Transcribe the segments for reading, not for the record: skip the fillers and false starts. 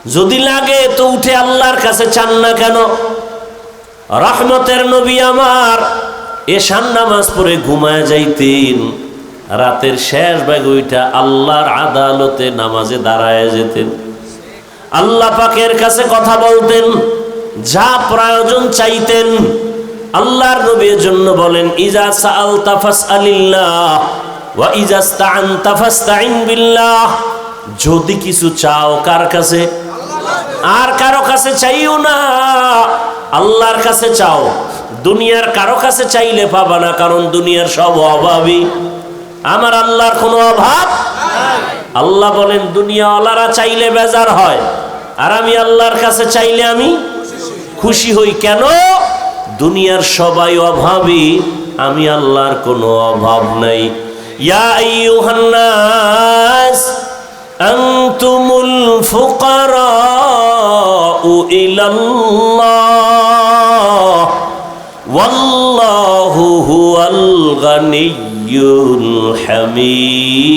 যদি লাগে তো উঠে আল্লাহর কাছে চান না কেন? রহমতের নবী আমার এশার নামাজ পড়ে ঘুমায় যাইতেন, রাতের শেষ ভাগে ওইটা আল্লাহর আদালতে নামাজে দাঁড়ায় যেতেন, আল্লাহ পাকের কাছে কথা বলতেন, যা প্রয়োজন চাইতেন। আল্লাহর নবীর জন্য বলেন, ইজা সাআলতা ফাসআলিল্লাহ ওয়া ইজা ইসতাআনতা ফাসতাইন বিল্লাহ। যদি কিছু চাও কার কাছে? আর কারো কাছে চাইও না, আল্লাহর কাছে চাও। দুনিয়ার কারো কাছে চাইলে পাবা না, কারণ দুনিয়ার সব অভাবী, আমার আল্লাহর কোনো অভাব। আল্লাহ বলেন দুনিয়াওয়ালারা চাইলে বেজার হয়, আর আমি আল্লাহর কাছে চাইলে আমি খুশি হই। কেন? দুনিয়ার সবাই অভাবী, আমি আল্লাহর কোনো অভাব নাই। ইয়া আইয়ুহান নাস আনতুমুল ফুকারাউ ইলাল্লাহ ওয়াল্লাহু হুয়াল গানিয়্যুল হামিদ।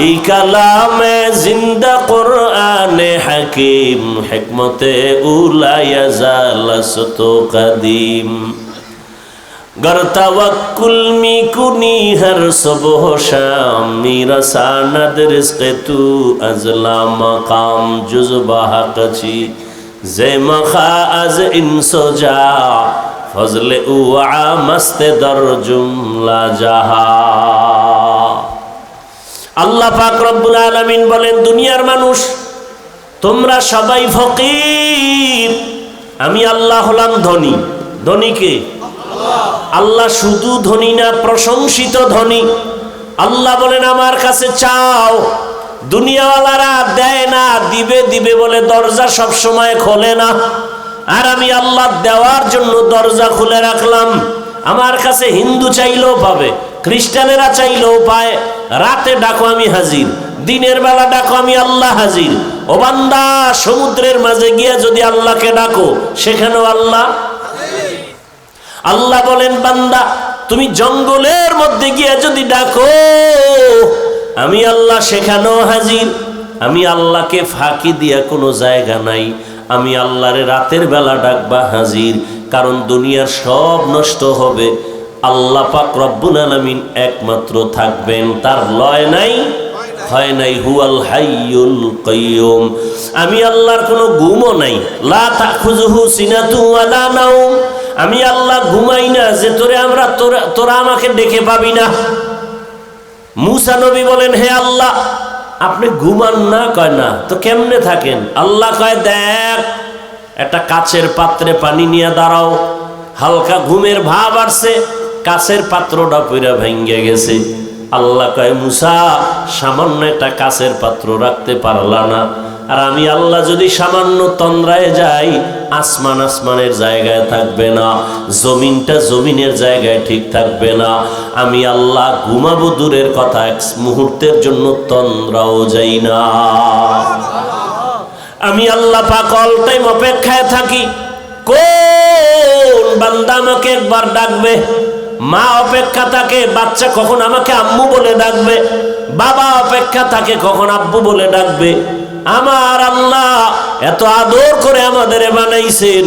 এই কালামে জিন্দা কোরআনে হাকিম, হিকমতে উলায়া জালাসত কদিম। गर तवक्कुल मी कुनी हर सुबह शाम, मेरा सानद रिज़्क़ तू अज़ला मकाम जुज़बा हक़ची ज़े मखा अज़ इंसोजा फज़ले उआ मस्त दर जुमला जहा। আল্লাহ পাক রব্বুল আলামিন বলেন, দুনিয়ার মানুষ তোমরা সবাই ফকির, আমি আল্লাহ হলাম ধনী। ধনী কে? আল্লাহ শুধু ধনী না, প্রশংসিত ধনী। আল্লাহ বলেন আমার কাছে চাও। দুনিয়াওয়ালারা দেয় না, দিবে দিবে বলে দরজা সব সময় খোলে না, আর আমি আল্লাহ দেওয়ার জন্য দরজা খুলে রাখলাম। আমার কাছে হিন্দু চাইলেও পাবে, খ্রিস্টানেরা চাইলেও পায়। রাতে ডাকো আমি হাজির, দিনের বেলা ডাকো আমি আল্লাহ হাজির। ও বান্দা, সমুদ্রের মাঝে গিয়া যদি আল্লাহকে ডাকো সেখানেও আল্লাহ। আল্লাহ বলেন বান্দা, তুমি জঙ্গলের মধ্যে গিয়া যদি ডাকো আমি আল্লাহ সেখানেও হাজির। আমি আল্লাহকে ফাঁকি দিয়া কোনো জায়গা নাই, আমি আল্লাহরে রাতের বেলা ডাকবা হাজির। কারণ দুনিয়ার সব নষ্ট হবে, আল্লাহ পাক রব্বুল আলামিন একমাত্র থাকবেন, তার লয় নাই হয় নাই। হুয়াল হাইয়ুল কাইয়ুম, আমি আল্লাহর কোনো ঘুমও নাই। লা তাখুযুহু সিনাতু ওয়ালা নাওম, আমি আল্লাহ ঘুমাই না যে তোরা আমাকে ডেকে পাবি না। মুসা নবী বলেন, হে আল্লাহ আপনি ঘুমান না? কয় না, তো কেমনে থাকেন? আল্লাহ কয়, দেখ একটা কাচের পাত্রে পানি নিয়ে দাঁড়াও, হালকা ঘুমের ভাব আসছে, কাচের পাত্রটা পুরা ভেঙে গেছে। আল্লাহ কয়, মুসা সামান্য একটা কাচের পাত্র রাখতে পারলা না? আর আমি আল্লাহ যদি সামান্য তন্দ্রায় যাই, আসমান আসমানের জায়গায় থাকবে না, জমিনটা জমিনের জায়গায় ঠিক থাকবে না। আমি আল্লাহ ঘুমাবো দূরের কথা, এক মুহূর্তের জন্য তন্দ্রাও যাই না। আমি আল্লাহ পাক অল টাইম অপেক্ষায় থাকি, কোন বান্দা আমাকে একবার ডাকবে। মা অপেক্ষা থাকে, বাচ্চা কখন আমাকে আম্মু বলে ডাকবে। বাবা অপেক্ষা থাকে, কখন আব্বু বলে ডাকবে। আমার আল্লাহ এত আদর করে আমাদের বানাইছেন,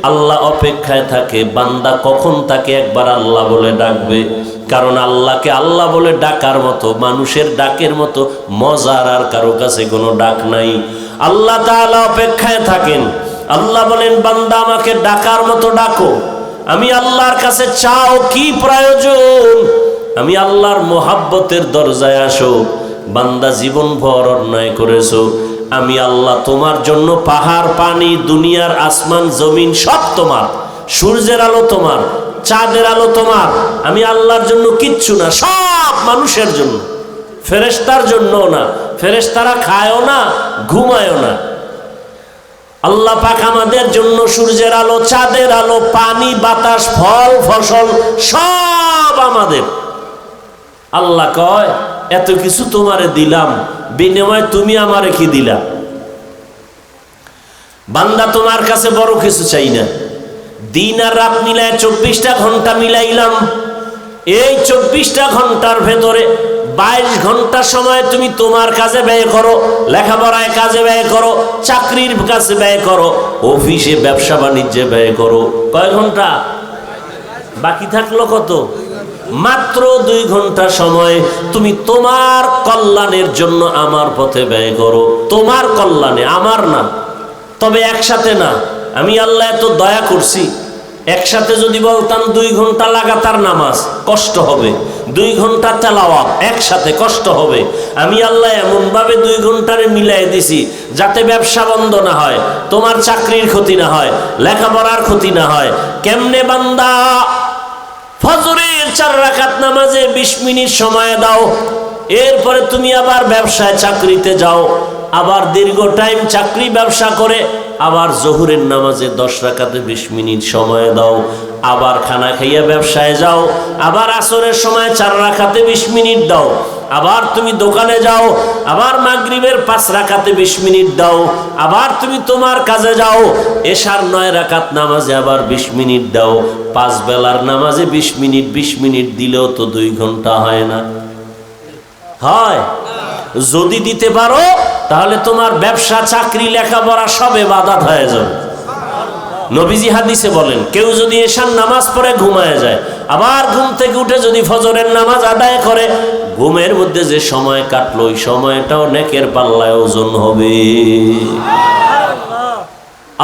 আল্লাহ অপেক্ষায় থাকে বান্দা কখন তাকে একবার আল্লাহ বলে ডাকবে। কারণ আল্লাহকে আল্লাহ বলে ডাকার মতো, মানুষের ডাকের মতো মজার আর কারো কাছে কোনো ডাক নাই। আল্লাহ তাআলা অপেক্ষায় থাকেন। আল্লাহ বলেন, বান্দা আমাকে ডাকার মতো ডাকো। আমি আল্লাহর কাছে চাও, কি প্রয়োজন? আমি আল্লাহর মোহাব্বতের দরজায় আসো। বান্দা জীবন ভর অন্যায় করেছো, আমি আল্লাহ তোমার জন্য পাহাড় পানি, দুনিয়ার আসমান জমিন সব তোমার, সূর্যের আলো তোমার, চাঁদের আলো তোমার। আমি আল্লাহর জন্য কিচ্ছু না, সব মানুষের জন্য, ফেরেশতার জন্য না। ফেরেশতারা খায়ও না, ঘুমায়ও না। আল্লাহ পাক আমাদের জন্য সূর্যের আলো, চাঁদের আলো, পানি, বাতাস, ফল ফসল সব আমাদের। আল্লাহ কয়, এত কিছু তোমারে দিলাম, বিনিময়ে তুমি আমারে কি দিলা? বান্দা তোমার কাছে বড় কিছু চাই না, দিন আর রাত মিলায় 24টা ঘন্টা মিলাইলাম, এই 24টা ঘন্টার ভেতরে 22 ঘন্টা সময় তুমি তোমার কাজে ব্যয় করো, লেখাপড়ায় কাজে ব্যয় করো, চাকরির কাজে ব্যয় করো, অফিসে ব্যবসা বাণিজ্যে ব্যয় করো। কয় ঘন্টা? বাকি থাকলো কত? মাত্র 2 ঘন্টা সময় তুমি তোমার কল্যাণের জন্য আমার পথে ব্যয় করো। তোমার কল্যাণে, আমার না। তবে একসাথে না। আমি আল্লাহ এত দয়া করছি, একসাথে যদি বলতাম 2 ঘন্টা লাগাতার নামাজ, কষ্ট হবে। 2 ঘন্টা তেলাওয়াত একসাথে, কষ্ট হবে। আমি আল্লাহ এমনভাবে 2 ঘন্টারে মিলাই দিছি যাতে ব্যবসা বন্ধ না হয়, তোমার চাকরির ক্ষতি না হয়, লেখাপড়ার ক্ষতি না হয়। কেমনে বান্দা? ফজরের 4 রাকাত নামাজে 20 মিনিট সময় দাও, এরপরে তুমি আবার ব্যবসায় চাকরিতে যাও, আবার দীর্ঘ টাইম চাকরি ব্যবসা করে আবার জোহরের নামাজে 10 রাকাতে 20 মিনিট সময় দাও, আবার খানা খাইয়া ব্যবসায় যাও, আবার আসরের সময় 4 রাকাতে 20 মিনিট দাও, আবার তুমি দোকানে যাও, আবার মাগরিবের 5 রাকাতে 20 মিনিট দাও, আবার তুমি তোমার কাজে যাও, এশার 9 রাকাত নামাজে আবার 20 মিনিট দাও। 5 বেলার নামাজে 20 মিনিট 20 মিনিট দিলেও তো 2 ঘন্টা হয় না? হয়? যদি দিতে পারো তাহলে তোমার ব্যবসা, চাকরি, লেখাপড়া সব ইবাদত হয়ে যাবে। নবীজি হাদিসে বলেন, কেউ যদি এশার নামাজ পড়ে ঘুমায় যায়, আবার ঘুম থেকে উঠে যদি ফজরের নামাজ আদায় করে, ঘুমের মধ্যে যে সময় কাটলো ওই সময়টাও নেকের পাল্লায় ওজন হবে।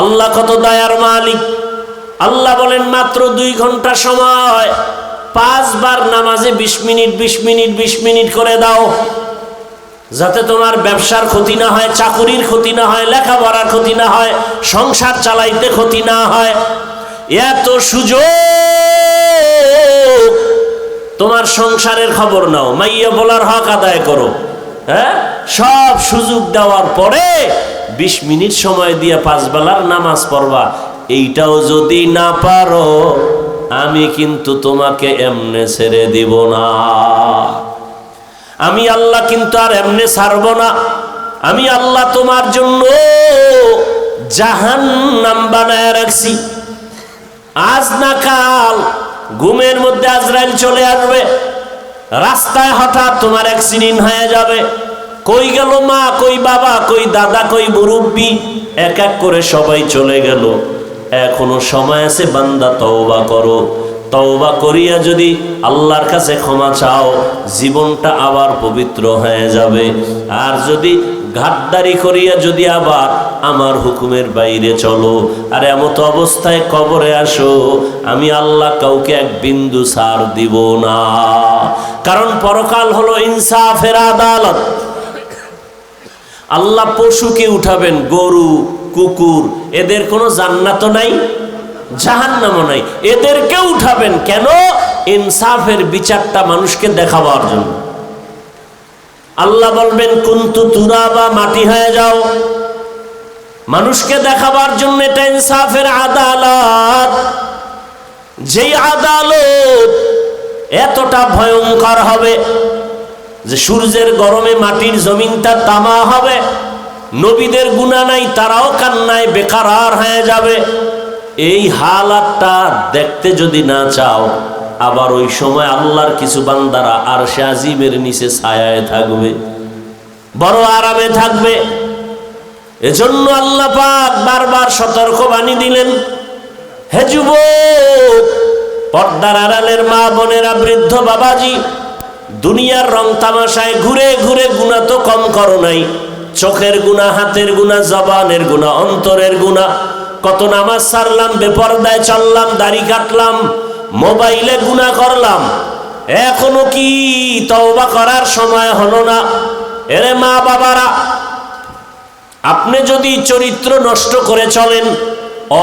আল্লাহ কত দয়ার মালিক। আল্লাহ বলেন মাত্র 2 ঘন্টা সময় 5 বার নামাজে 20 মিনিট 20 মিনিট 20 মিনিট করে দাও, যাতে তোমার ব্যবসার ক্ষতি না হয়, চাকুরির ক্ষতি না হয়, লেখাপড়ার ক্ষতি না হয়, সংসার চালাইতে ক্ষতি না হয়। এত সুযোগ, তোমার সংসারের খবর নাও, মাইয়া বলার হক আদায় করো। হ্যাঁ, সব সুযোগ দেওয়ার পরে 20 মিনিট সময় দিয়ে 5 বেলার নামাজ পড়বা, এইটাও যদি না পারো আমি কিন্তু তোমাকে এমনে ছেড়ে দিব না। আমি আল্লাহ কিন্তু আর এমনে ছাড়ব না। আমি আল্লাহ তোমার জন্য জাহান্নাম বানায় রাখছি। আজ না কাল ঘুমের মধ্যে আজরাইল চলে আসবে, রাস্তায় হঠাৎ তোমার অ্যাক্সিডেন্ট হয়ে যাবে। কই গেল মা, কই বাবা, কই দাদা, কই মুরব্বি, এক এক করে সবাই চলে গেল। এখনো সময় আছে, বান্দা তওবা করো। তওবা করিয়া যদি আল্লাহর কাছে ক্ষমা চাও, জীবনটা আবার পবিত্র হয়ে যাবে। আর যদি ঘাটদারি করিয়া যদি আবার আমার হুকুমের বাইরে চলো আর এমত অবস্থায় কবরে আসো, আমি আল্লাহ কাউকে এক বিন্দু ছাড় দিব না। কারণ পরকাল হলো ইনসাফের আদালত। আল্লাহ পশুকে উঠাবেন, গরু, কুকুর, এদের কোনো জান্নাত নাই, জাহান্নামও নাই, এদেরকে উঠাবেন। কেন? ইনসাফের বিচারটা মানুষকে দেখাবার জন্য। আল্লাহ বলবেন কুনতু তুরাবা, মাটি হয়ে যাও, মানুষকে দেখাবার জন্য। এটা ইনসাফের আদালত। যেই আদালত এতটা ভয়ঙ্কর হবে যে সূর্যের গরমে মাটির জমিনটা তামা হবে। নবীদের গুনাহ নাই, তারাও কান্নায় বেকারার হয়ে যাবে। এই হালাতটা দেখতে যদি না চাও, আবার ওই সময় আল্লাহর কিছু বান্দারা আরশে আজিমের নিচে ছায়ায় থাকবে, বড় আরামে থাকবে। এজন্য আল্লাহ পাক বারবার সতর্ক বাণী দিলেন, হে যুবক, পর্দার আড়ালের মা বোনেরা, বৃদ্ধ বাবাজি, দুনিয়ার রং তামাশায় ঘুরে ঘুরে গুনাহ তো কম করো নাই। চোখের গুনাহ, হাতের গুনাহ, জবানের গুনাহ, অন্তরের গুনাহ। কত নামাজ ছাড়লাম, বেপরদায় চললাম, দাড়ি কাটলাম, মোবাইলে গুনাহ করলাম, এখনো কি তওবা করার সময় হলো না? এরে মা বাবারা, আপনি যদি চরিত্র নষ্ট করে চলেন,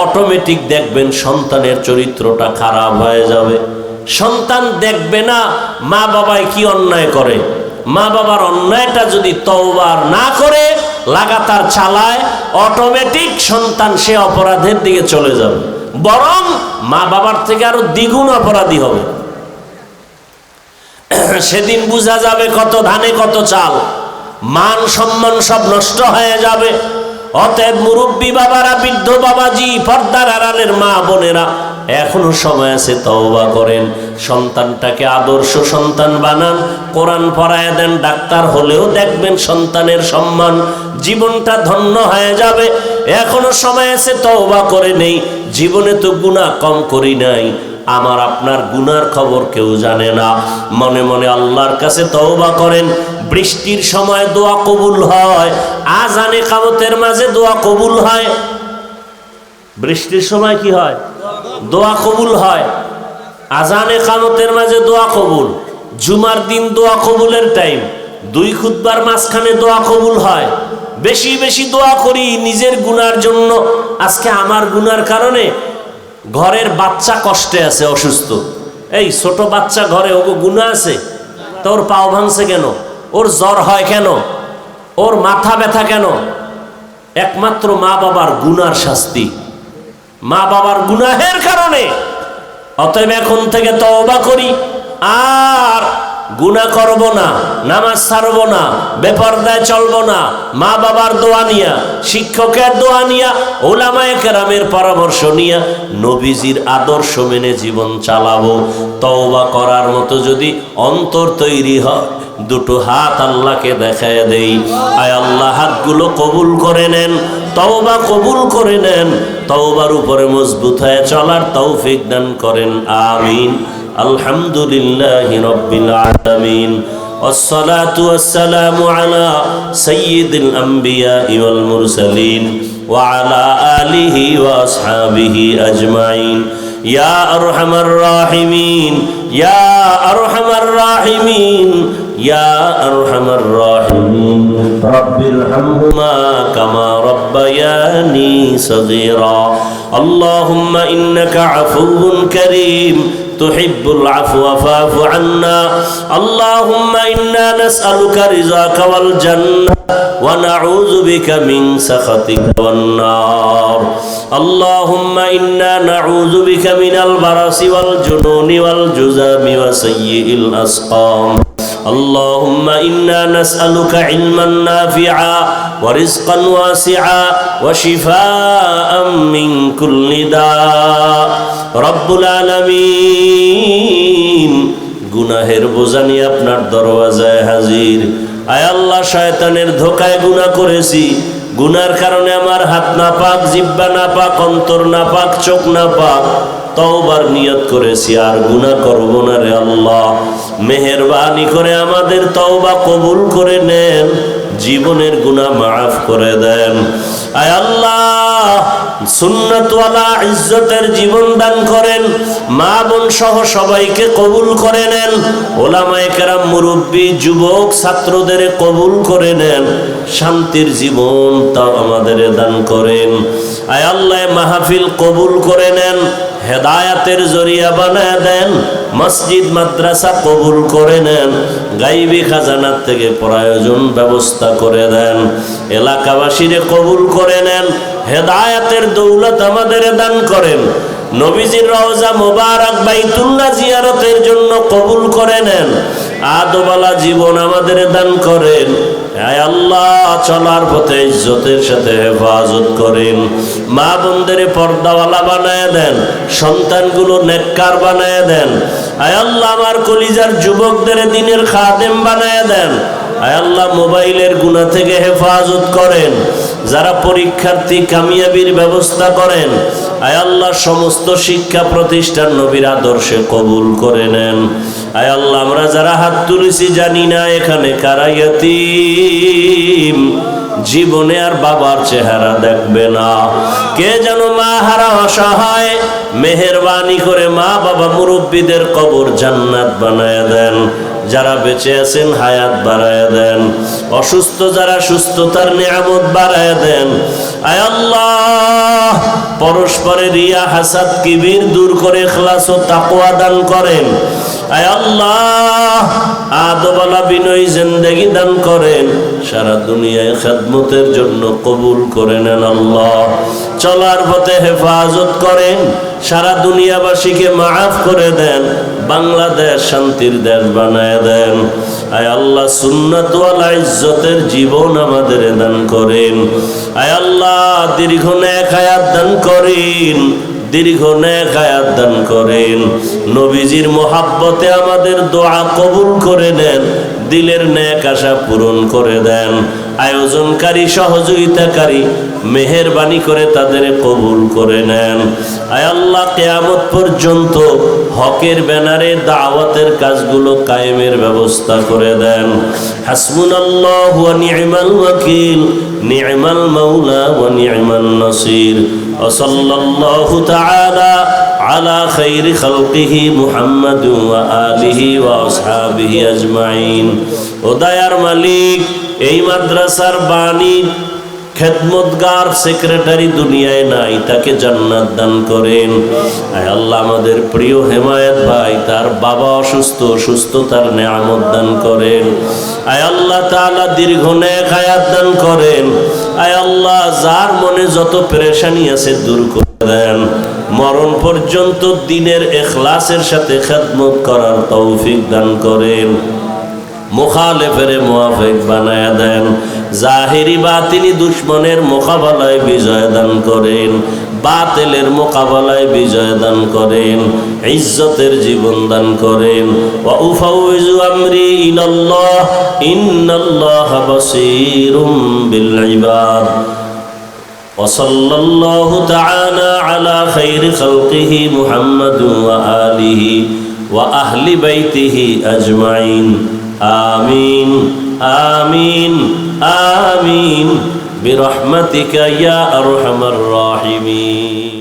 অটোমেটিক দেখবেন সন্তানের চরিত্রটা খারাপ হয়ে যাবে। সন্তান দেখবে না মা বাবায় কি অন্যায় করে, মা বাবার অন্যায়টা যদি তওবা না করে লাগাতার চালায়, অটোমেটিক সন্তান সে অপরাধের দিকে চলে যাবে, বরং মা বাবার থেকে আরো দ্বিগুণ অপরাধী হবে। সেদিন বোঝা যাবে কত ধানে কত চাল, মান সম্মান সব নষ্ট হয়ে যাবে। অতএব মুরব্বী বাবারা, বৃদ্ধ বাবাজি, পর্দার আড়ালের মা বোনেরা, এখনো সময় আছে, তওবা করেন। সন্তানটাকে আদর্শ সন্তান বানান, কোরআন পড়ায় দেন, ডাক্তার হলেও দেখবেন সন্তানের সম্মান, জীবনটা ধন্য হয়ে যাবে। এখনো সময় আছে, তওবা করে নেই। জীবনে তো গুনাহ কম করি নাই, আমার আপনার গুনার খবর কেউ জানে না। মনে মনে আল্লাহর কাছে তওবা করেন। বৃষ্টির সময় দোয়া কবুল হয়, আজানে কামতের মাঝে দোয়া কবুল হয়। বৃষ্টির সময় কি হয়? দোয়া কবুল হয়। আজানে কামতের মাঝে দোয়া কবুল। জুমার দিন দোয়া কবুলের টাইম। 2 খুতবার মাঝখানে দোয়া কবুল হয়। বেশি বেশি দোয়া করি নিজের গুনার জন্য। আজকে আমার গুনার কারণে ঘরের বাচ্চা কষ্টে আছে, অসুস্থ। এই ছোট বাচ্চা ঘরে, ওগো গুনাহ আছে? তোর পাও ভাঙছে কেন? ওর জ্বর হয় কেন? ওর মাথা ব্যথা কেন? একমাত্র মা বাবার গুনার শাস্তি, মা বাবার গুনাহের কারণে। অতএব এখন থেকে তওবা করি, আর গুনাহ করব না, নামাজ ছাড়ব না, বেপরদায় চলব না, মা বাবার দোয়া নিয়া, শিক্ষকের দোয়া নিয়া, উলামায়ে কেরামের পরামর্শ নিয়া, নবীজির আদর্শ মেনে জীবন চালাবো। তওবা করার মতো যদি অন্তর তৈরি হয়, 2 হাত আল্লাহকে দেখায় দেই, আয় আল্লাহ হাতগুলো কবুল করে নেন, তওবা কবুল করে নেন, তওবার উপরে মজবুত হয়ে চলার তৌফিক দান করেন, আমিন। আলহামদুলিল্লাহি রাব্বিল আলামিন, والصلاة والسلام على سيد الأنبياء والمرسلين وعلى آله وأصحابه أجمعين يا أرحم الراحمين يا أرحم الراحمين يا أرحم الراحمين رب ارحمهما كما ربياني صغيرا اللهم إنك عفو كريم تحب العفو فاعف عنا اللهم إنا نسألك رضاك والجنة ونعوذ بك من سخطك والنار اللهم إنا نعوذ بك من البرص والجنون والجذام وسيء الأسقام اللهم إنا نسألك علما نافعا ورزقا واسعا وشفاء من كل داء رب العالمين গুনাহের বোঝা নিয়ে আপনার দরওয়াজায় হাজির। আয় আল্লাহ, শয়তানের ধোকায় গুনাহ করেছি, গুনার কারণে আমার হাত নাপাক, জিহ্বা নাপাক, অন্তর নাপাক, চোখ নাপাক। তওবার নিয়ত করেছি, আর গুনাহ করব না রে আল্লাহ। মেহেরবানি করে আমাদের তওবা কবুল করে নেন, জীবনের গুনাহ মাফ করে দেন। আয় আল্লাহ, সুন্নাতওয়ালা ইজ্জতের জীবন দান করেন, মা বোন সহ সবাইকে কবুল করে নেন, ওলামায়ে কেরাম, মুরব্বী, যুবক, ছাত্রদের কবুল করে নেন, শান্তির জীবন তাও আমাদের দান করেন। আয় আল্লাহ, মাহফিল কবুল করে নেন, হেদায়াতের জরিয়া বানায় দেন, মসজিদ মাদ্রাসা কবুল করে নেন, গাইবী খাজানার থেকে প্রয়োজন ব্যবস্থা করে দেন, এলাকাবাসীরে কবুল করে নেন, হেদায়াতের দৌলত আমাদের দান করেন, নবীজির রওজা মোবারক বাইতুল্লাহ জিয়ারতের জন্য কবুল করে নেন, আদবালা জীবন আমাদের দান করেন। আয় আল্লাহ, চলার পথে ইজ্জতের সাথে হেফাজত করেন, মা বোনদের পর্দাওয়ালা বানায় দেন, সন্তানগুলো নেককার বানায় দেন। আয় আল্লাহ, আমার কলিজার যুবকদের দ্বীনের খাদেম বানায় দেন। আয় আল্লাহ, মোবাইলের গুনাহ থেকে হেফাজত করেন, যারা পরীক্ষার্থী কামিয়াবির ব্যবস্থা করেন। আয় আল্লাহ, সমস্ত শিক্ষা প্রতিষ্ঠান নবীর আদর্শে কবুল করে নেন। আয় আল্লাহ, আমরা যারা হাত তুলেছি জানি না এখানে কারা ইয়াতীম, জীবনে আর বাবার চেহারা দেখবে না, কে যেন মা হারা অসহায়, মেহেরবানি করে মা বাবা মুরব্বীদের কবর জান্নাত বানায় দেন, যারা বেঁচে আছেন হায়াত বাড়ায় দেন, অসুস্থ যারা সুস্থতার নিয়ামত বাড়ায় দেন। আয় আল্লাহ, পরস্পরের রিয়া হাসাদ কিবির দূর করে ইখলাস ও তাকওয়া দান করেন। আয় আল্লাহ আদবালা বিনয়ী জিন্দেগি দান করেন, সারা দুনিয়ায় খেদমতের জন্য কবুল করে নেন আল্লাহ। চলার পথে হেফাজত করেন, সারা দুনিয়াবাসীকে মাফ করে দেন, বাংলাদেশ শান্তির দেশ বানায় দেন। আয় আল্লাহ সুন্নাত ওয়াল ইজ্জতের জীবন আমাদের দান করেন। আয় আল্লাহ দীর্ঘ নেক হায়াত দান করেন, দীর্ঘ নেক হায়াত দান করেন। নবীজির মোহাব্বতে আমাদের দোয়া কবুল করে নেন, দিলের নেক আশা পূরণ করে দেন। আয়োজনকারী সহযোগিতাকারী মেহেরবানি করে তাদের কবুল করে নেন। আয় আল্লাহ কিয়ামত পর্যন্ত হকের ব্যানারে দাওয়াতের কাজগুলো কায়েমের ব্যবস্থা করে দেন। হাসবুনাল্লাহু ওয়া নি'মাল ওয়াকিল, নি'মাল মাওলা ওয়া নি'মান নাসির। ওয়া সাল্লাল্লাহু তাআলা আলা খাইরি খালকিহি মুহাম্মাদ ওয়া আলিহি ওয়া আসহাবিহি আজমাইন। ও দয়ার মালিক, এই মাদ্রাসার বাণী খেদমতগার সেক্রেটারি দুনিয়ায় নাই, তাকে জান্নাত দান করেন। আয় আল্লাহ আমাদের প্রিয় হেমায়েত ভাই, তার বাবা অসুস্থ, সুস্থতার নেয়ামত দান করেন। আয় আল্লাহ তাআলা দীর্ঘ নেক হায়াত দান করেন। আয় আল্লাহ যার মনে যত পেরেশানি আছে দূর করে দেন। মরণ পর্যন্ত দ্বীনের ইখলাসের সাথে খেদমত করার তৌফিক দান করেন। মুখালেফের মুওয়াফিক বানায়া দেন। জাহিরি বাতিনি দুশ্মনের মোকাবেলায় বিজয় দান করেন, বাতিলের মোকাবেলায় বিজয় দান করেন, ইজ্জতের জীবন দান করেন। ওয়া উফাউযু আমরি ইলাল্লাহ ইন্নাল্লাহা বাসীরুম বিল ইবাদ। ওয়া সাল্লাল্লাহু তাআলা আলা খাইরি খালকিহি মুহাম্মাদ ওয়া আলিহি ওয়া আহলি বাইতিহি আজমাইন। আমিন আমিন আমিন বিরহমাতিকা ইয়া আরহামার রাহিমিন।